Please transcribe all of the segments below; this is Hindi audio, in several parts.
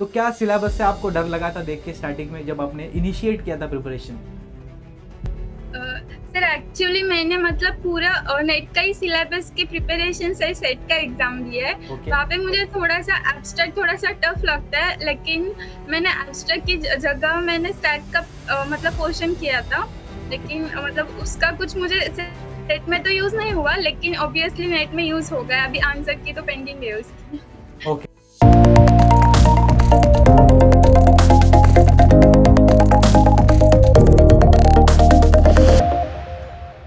तो क्या सिलेबस से आपको डर लगा था देख के स्टार्टिंग में जब आपने इनिशिएट किया था प्रिपरेशन? सर एक्चुअली मैंने मतलब पूरा नेट का ही सिलेबस के प्रिपरेशन से सेट का एग्जाम दिया है। वहाँ पे मुझे थोड़ा सा एब्स्ट्रैक्ट थोड़ा सा टफ लगता है, लेकिन मैंने एब्स्ट्रैक्ट की जगह मैंने स्टैट का मतलब क्वेश्चन किया था, लेकिन मतलब उसका कुछ मुझे सेट में तो यूज नहीं हुआ, लेकिन ऑब्वियसली नेट में यूज हो गया। अभी आंसर की तो पेंडिंग है उसकी। ओके।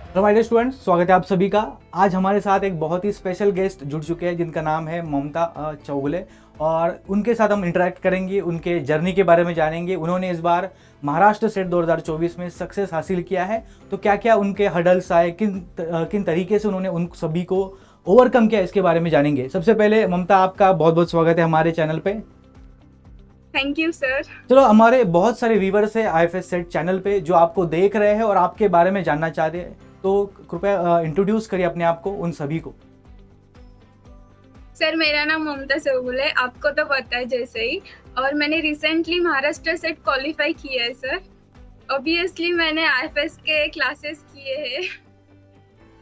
तो माय डियर स्टूडेंट्स, स्वागत है आप सभी का। आज हमारे साथ एक बहुत ही स्पेशल गेस्ट जुड़ चुके हैं जिनका नाम है ममता चौगुले, और उनके साथ हम इंटरेक्ट करेंगे, उनके जर्नी के बारे में जानेंगे। उन्होंने इस बार महाराष्ट्र सेट 2024 में सक्सेस हासिल किया है, तो क्या क्या उनके हडल्स आए, किन तरीके से उन्होंने उन सभी को ओवरकम किया, इसके बारे में जानेंगे। सबसे पहले ममता, आपका बहुत बहुत स्वागत है हमारे चैनल पे। Thank you sir. चलो, हमारे बहुत सारे व्यूवर्स हैं आईएफएस सेट चैनल पे जो आपको देख रहे हैं और आपके बारे में जानना चाहते हैं, तो कृपया इंट्रोड्यूस करिए अपने आप को उन सभी को। सर मेरा नाम ममता चौगुले है, आपको तो पता है जैसे ही, और मैंने रिसेंटली महाराष्ट्र सेट क्वालिफाई किया है सर। ऑब्वियसली मैंने आईएफएस के क्लासेस किए हैं,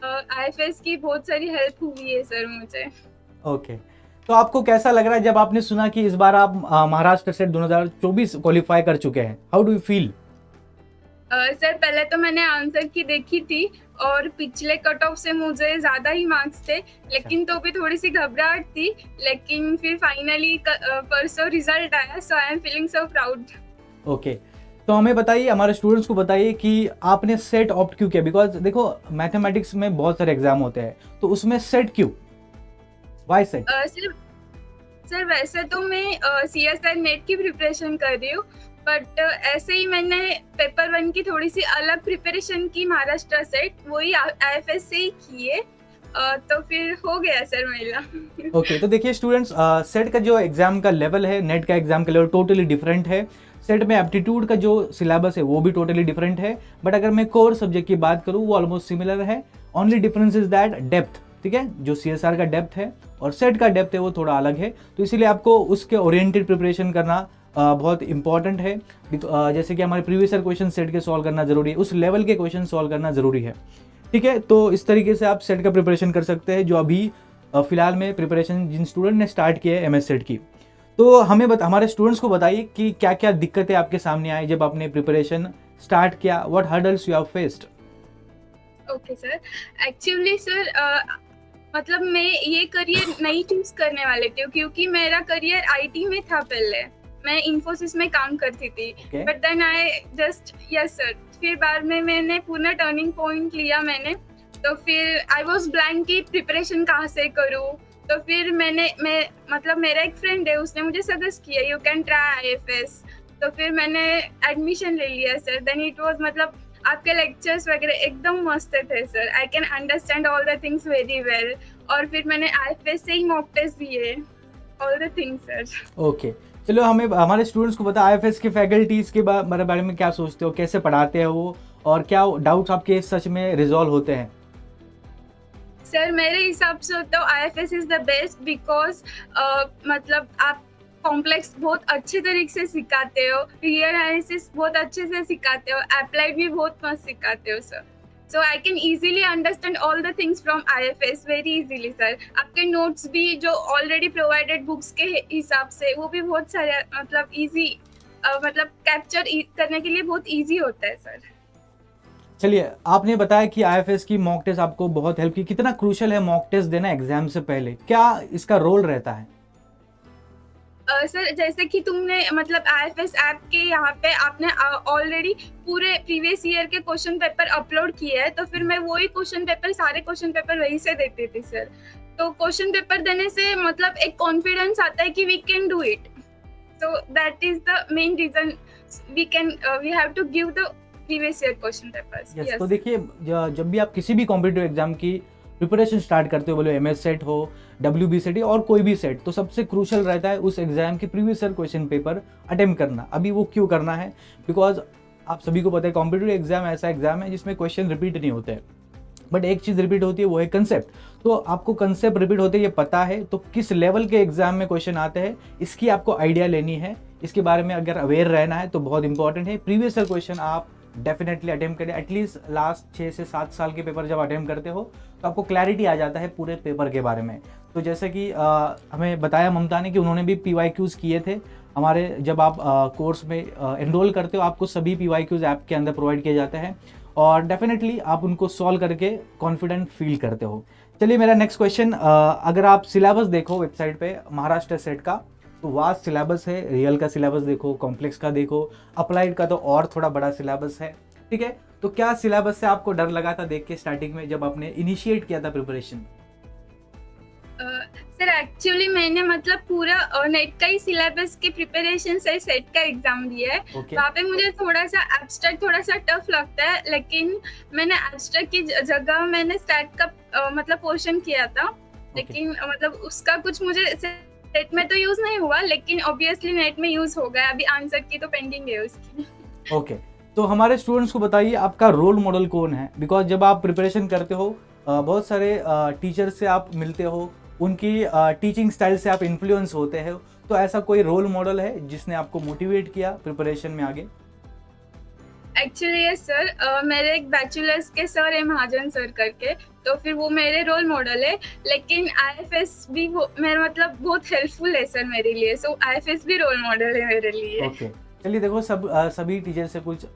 आईएफएस की बहुत सारी हेल्प हुई है सर मुझे। ओके, तो आपको कैसा लग रहा है जब आपने सुना कि इस बार आप महाराष्ट्र सेट 2024 क्वालिफाई कर चुके हैं? How do you feel? Sir पहले तो मैंने आंसर की देखी थी और पिछले कट ऑफ से मुझे ज्यादा ही मार्क्स थे, लेकिन तो भी थोड़ी सी घबराहट थी, लेकिन फिर फाइनली परसों रिजल्ट आया, so I am feeling so proud. Okay, तो हमें बताइए, हमारे स्टूडेंट्स को बताइए कि आपने सेट ऑप्ट क्यों किया। बिकॉज देखो, मैथमेटिक्स में बहुत सारे एग्जाम होते हैं, तो उसमें सेट क्यों, वाई सेट? सर वैसे तो मैं सीएसआर नेट की प्रिपरेशन कर रही हूँ, बट ऐसे ही मैंने पेपर 1 की थोड़ी सी अलग प्रिपरेशन की महाराष्ट्र सेट, वही आईएफएस से ही की है, तो फिर हो गया सर मेरा। ओके, तो देखिए स्टूडेंट्स, सेट का जो एग्जाम का लेवल है, नेट का एग्जाम का लेवल टोटली डिफरेंट है। सेट में एप्टीट्यूड का जो सिलेबस है वो भी टोटली डिफरेंट है, बट अगर मैं कोर सब्जेक्ट की बात करूँ वो ऑलमोस्ट सिमिलर है। Only difference is that depth, ठीक है, जो सीएसआर का डेप्थ है और सेट का डेप्थ है वो थोड़ा अलग है, तो इसीलिए आपको उसके ओरिएंटेड प्रिपरेशन करना बहुत इंपॉर्टेंट है। जैसे कि हमारे प्रीवियस ईयर क्वेश्चन सेट के सॉल्व करना जरूरी है, उस लेवल के क्वेश्चन सॉल्व करना जरूरी है, ठीक है। तो इस तरीके से आप सेट का प्रिपरेशन कर सकते हैं, जो अभी फिलहाल में प्रिपरेशन जिन स्टूडेंट ने स्टार्ट किया है एमएस सेट की। तो हमें हमारे स्टूडेंट्स को बताइए कि क्या क्या दिक्कतें आपके सामने आई जब आपने प्रिपरेशन स्टार्ट किया, what hurdles you have faced? Okay sir, actually sir मतलब मैं ये करियर नहीं चूज करने वाले थी, क्योंकि मेरा करियर आईटी में था। पहले मैं इन्फोसिस में काम करती थी, but then I just yes sir, फिर बाद में मैंने पूरा टर्निंग पॉइंट लिया मैंने, तो फिर आई वाज ब्लैंक की प्रिपरेशन कहाँ से करूँ। तो फिर मैं मतलब मेरा एक फ्रेंड है, उसने मुझे सजेस्ट किया यू कैन ट्राई आईएफएस, तो फिर मैंने एडमिशन ले लिया सर। देन इट वाज मतलब आपके लेक्चर्स वगैरह एकदम मस्त थे sir, I can understand all the things very well, और फिर मैंने आईएफएस से ही मॉक टेस्ट दिए, all the things sir. Okay, चलो हमें हमारे स्टूडेंट्स को बता, आईएफएस के फैकल्टीज के बारे में क्या सोचते हो, कैसे पढ़ाते हैं वो, और क्या डाउट्स आपके सच में रिजॉल्व होते हैं? सर मेरे हिसाब से तो IFS is the best, because मतलब आप कॉम्प्लेक्स बहुत अच्छे तरीके से सिखाते हो, रियल एनालिसिस बहुत अच्छे से सिखाते हो, अप्लाइड भी बहुत मस्त सिखाते हो sir. So I can easily understand all the things from IFS very easily sir. आपके नोट्स भी जो ऑलरेडी प्रोवाइडेड बुक्स के हिसाब से वो भी बहुत सारे मतलब इजी मतलब कैप्चर करने के लिए बहुत इजी होता है सर। चलिए, आपने बताया कि आईएफएस की मॉक टेस्ट आपको बहुत हेल्प की। कितना क्रूशियल है मॉक टेस्ट देना एग्जाम से पहले, क्या इसका रोल रहता है? सर जैसे कि तुमने मतलब आईएफएस ऐप के यहाँ पे आपने ऑलरेडी पूरे प्रीवियस ईयर के क्वेश्चन पेपर अपलोड किए हैं, तो फिर मैं वही क्वेश्चन पेपर सारे क्वेश्चन पेपर वही से देती थी सर। तो क्वेश्चन पेपर देने से मतलब एक कॉन्फिडेंस आता है कि we can do it, so that is the main reason we have to give the previous year question papers. Yes, तो देखिए, जब भी आप किसी भी कॉम्पिटिटिव एग्जाम की प्रिपरेशन स्टार्ट करते हो, बोले एमएस सेट हो, डब्ल्यूबी सेट और कोई भी सेट, तो सबसे क्रूशियल रहता है उस एग्जाम के previous year question paper attempt करना। अभी वो क्यों करना है? बिकॉज आप सभी को पता है कॉम्पिटिटिव एग्जाम ऐसा एग्जाम है जिसमें क्वेश्चन रिपीट नहीं होते हैं। बट एक चीज़ रिपीट होती है, वो है कंसेप्ट। तो आपको कंसेप्ट रिपीट होते ये पता है, तो किस लेवल के एग्जाम में क्वेश्चन आते हैं इसकी आपको आइडिया लेनी है, इसके बारे में अगर अवेयर रहना है तो बहुत इंपॉर्टेंट है। प्रीवियस ईयर क्वेश्चन आप डेफिनेटली अटेम्प्ट करें, एटलीस्ट लास्ट 6 से 7 साल के पेपर जब अटेम्प्ट करते हो तो आपको क्लैरिटी आ जाता है पूरे पेपर के बारे में। तो जैसे कि हमें बताया ममता ने कि उन्होंने भी PYQs किए थे हमारे, जब आप कोर्स में एनरोल करते हो आपको सभी PYQs ऐप के अंदर प्रोवाइड किए जाते हैं और डेफिनेटली आप उनको सॉल्व करके कॉन्फिडेंट फील करते हो। चलिए मेरा नेक्स्ट क्वेश्चन, अगर आप सिलेबस देखो वेबसाइट पे महाराष्ट्र सेट का, तो वास्ट सिलेबस है, रियल का सिलेबस देखो, कॉम्प्लेक्स का देखो, अप्लाइड का तो और थोड़ा बड़ा सिलेबस है, ठीक है। तो क्या सिलेबस से आपको डर लगा था देख के स्टार्टिंग में जब आपने इनिशिएट किया था प्रिपरेशन? सर एक्चुअली मैंने मतलब पूरा नेट का ही सिलेबस की प्रिपरेशन से सेट का एग्जाम दिया है। ओके वहाँ पे मुझे थोड़ा सा एब्स्ट्रैक्ट थोड़ा सा टफ लगता है, लेकिन मैंने एब्स्ट्रैक्ट की जगह मैंने स्टैट का मतलब पोर्शन किया था, लेकिन मतलब उसका कुछ मुझे सेट में तो यूज नहीं हुआ, लेकिन ऑब्वियसली नेट में यूज हो गया। अभी आंसर की तो पेंडिंग है उसकी। ओके तो हमारे स्टूडेंट्स को बताइए आपका रोल मॉडल कौन है, बिकॉज जब आप प्रिपरेशन करते हो बहुत सारे टीचर से आप मिलते हो, उनकी टीचिंग स्टाइल से आप इन्फ्लुएंस होते हैं, तो ऐसा कोई रोल मॉडल है जिसने आपको मोटिवेट किया प्रिपरेशन में आगे? एक्चुअली यस सर, मेरे एक बैचलर्स के सर है महाजन सर करके, तो फिर वो मेरे रोल मॉडल है। लेकिन IFS भी वो मेरा मतलब बहुत हेल्पफुल है सर मेरे लिए, सो IFS भी रोल मॉडल है मेरे लिए। ओके चलिए देखो, सभी टीचर से कुछ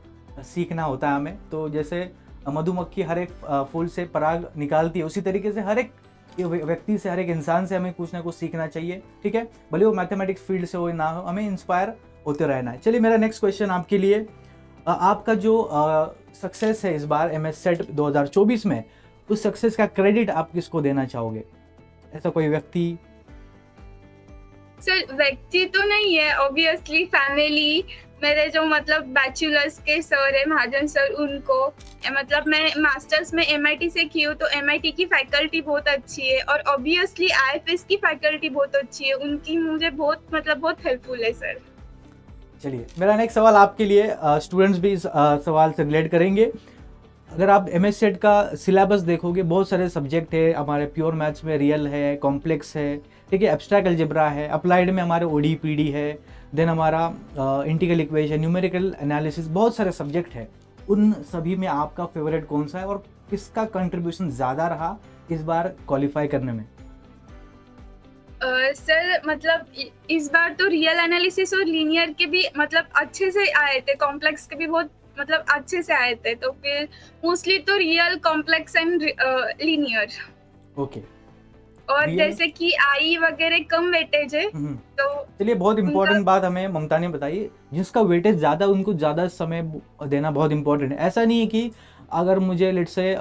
सीखना होता है हमें। तो जैसे मधुमक्खी हर एक फूल से पराग निकालती है, उसी तरीके से हर एक व्यक्ति से, हर एक इंसान से हमें कुछ ना कुछ सीखना चाहिए, ठीक है, भले वो मैथमेटिक्स फील्ड से हो ना हो, हमें इंस्पायर होते रहना है। चलिए मेरा नेक्स्ट क्वेश्चन आपके लिए, आपका जो सक्सेस है इस बार MS सेट 2024 में, उस सक्सेस का क्रेडिट आप किसको देना चाहोगे? ऐसा कोई व्यक्ति? सर व्यक्ति तो नहीं है, ऑब्वियसली फैमिली, मेरे जो मतलब बैचलर्स के सर है महाजन सर, उनको मतलब मैं मास्टर्स में MIT से की हूँ, तो MIT की फैकल्टी बहुत अच्छी है और ऑब्वियसली IFS की फैकल्टी बहुत अच्छी है, उनकी मुझे बहुत मतलब बहुत हेल्पफुल है सर। चलिए मेरा नेक्स्ट सवाल आपके लिए, स्टूडेंट्स भी इस सवाल से रिलेट करेंगे। अगर आप MS सेट का सिलेबस देखोगे, बहुत सारे सब्जेक्ट है हमारे, प्योर मैथ्स में रियल है, कॉम्प्लेक्स है, ठीक है, एब्स्ट्रैक्ट अलजेब्रा है, अप्लाइड में हमारे OD PD है, देन हमारा इंटीग्रल इक्वेशन, न्यूमेरिकल एनालिसिस, बहुत सारे सब्जेक्ट है। उन सभी में आपका फेवरेट कौन सा है और किसका कंट्रीब्यूशन ज़्यादा रहा इस बार क्वालिफाई करने में? सर मतलब इस बार तो रियल एनालिसिस और लीनियर के भी मतलब अच्छे से आए थे, कॉम्प्लेक्स के भी बहुत मतलब अच्छे से आए थे, तो फिर मोस्टली तो real, complex and linear. Okay और Real? जैसे कि आई वगैरह कम वेटेज है, तो चलिए बहुत इंपॉर्टेंट बात हमें ममता ने बताई, जिसका वेटेज ज़्यादा उनको ज़्यादा समय देना बहुत इंपॉर्टेंट है। ऐसा नहीं है कि अगर मुझे लेट्स से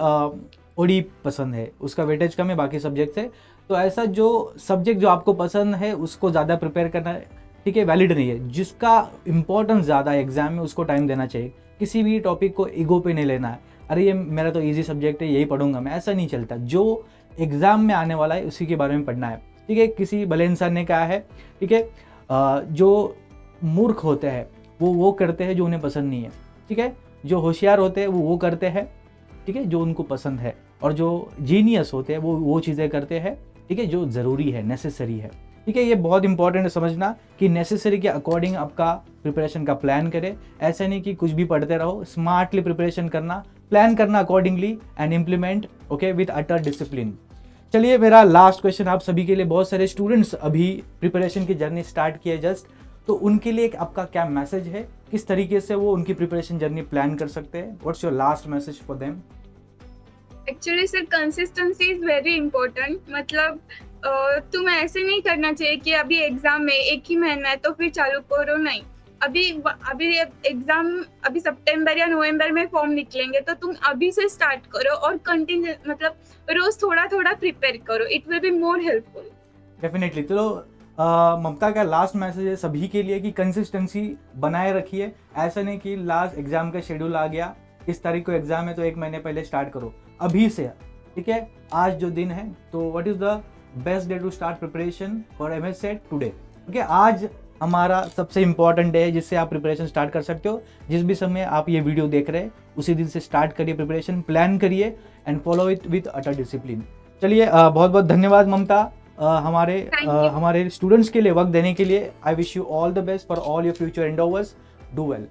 OD पसंद है, उसका वेटेज कम है बाकी सब्जेक्ट से, तो ऐसा जो सब्जेक्ट जो आपको पसंद है उसको ज़्यादा प्रिपेयर करना, ठीक है, वैलिड नहीं है। जिसका इंपॉर्टेंस ज़्यादा है एग्जाम में उसको टाइम देना चाहिए। किसी भी टॉपिक को ईगो पे नहीं लेना है, अरे ये मेरा तो ईजी सब्जेक्ट है यही पढ़ूंगा मैं, ऐसा नहीं चलता। जो एग्ज़ाम में आने वाला है उसी के बारे में पढ़ना है, ठीक है। किसी भले इंसान ने कहा है, ठीक है, जो मूर्ख होते हैं वो करते हैं जो उन्हें पसंद नहीं है, ठीक है, जो होशियार होते हैं वो करते हैं, ठीक है, जो उनको पसंद है, और जो जीनियस होते हैं वो चीज़ें करते हैं, ठीक है, जो ज़रूरी है, नेसेसरी है, ठीक है। ये बहुत इंपॉर्टेंट है समझना कि नेसेसरी के अकॉर्डिंग आपका प्रिपरेशन का प्लान करें। ऐसा नहीं कि कुछ भी पढ़ते रहो, स्मार्टली प्रिपरेशन करना, प्लान करना accordingly and implement, okay, with utter discipline. चलिए मेरा लास्ट क्वेश्चन आप सभी के लिए, बहुत सारे स्टूडेंट्स अभी प्रिपरेशन की जर्नी स्टार्ट किए जस्ट, तो उनके लिए आपका क्या मैसेज है, किस तरीके से वो उनकी प्रिपरेशन जर्नी प्लान कर सकते हैं? What's your last message for them? Actually sir consistency is very important. मतलब तुम्हें ऐसे नहीं करना चाहिए कि अभी एग्जाम में 1 ही महीना है तो फिर चालू करो, नहीं। अभी एग्जाम अभी सितंबर या नवंबर में फॉर्म निकलेंगे, तो तुम अभी से स्टार्ट करो और कंटिन्यू मतलब रोज थोड़ा थोड़ा प्रिपेयर करो, it will be more helpful. Definitely. तो ममता का लास्ट मैसेज है सभी के लिए कि कंसिस्टेंसी बनाए रखिए। ऐसा नहीं कि लास्ट एग्जाम का शेड्यूल आ गया, इस तारीख को एग्जाम है तो 1 महीने पहले स्टार्ट करो, अभी से, ठीक है। आज जो दिन है, तो what is the best day to start preparation for MS SET? Today, okay. आज हमारा सबसे इम्पॉर्टेंट डे है जिससे आप प्रिपरेशन स्टार्ट कर सकते हो। जिस भी समय आप ये वीडियो देख रहे हैं उसी दिन से स्टार्ट करिए प्रिपरेशन, प्लान करिए and follow it with utter discipline. चलिए बहुत बहुत धन्यवाद ममता, Thank you. हमारे स्टूडेंट्स के लिए वक्त देने के लिए। I wish you all the best for all your future endeavours. Do well.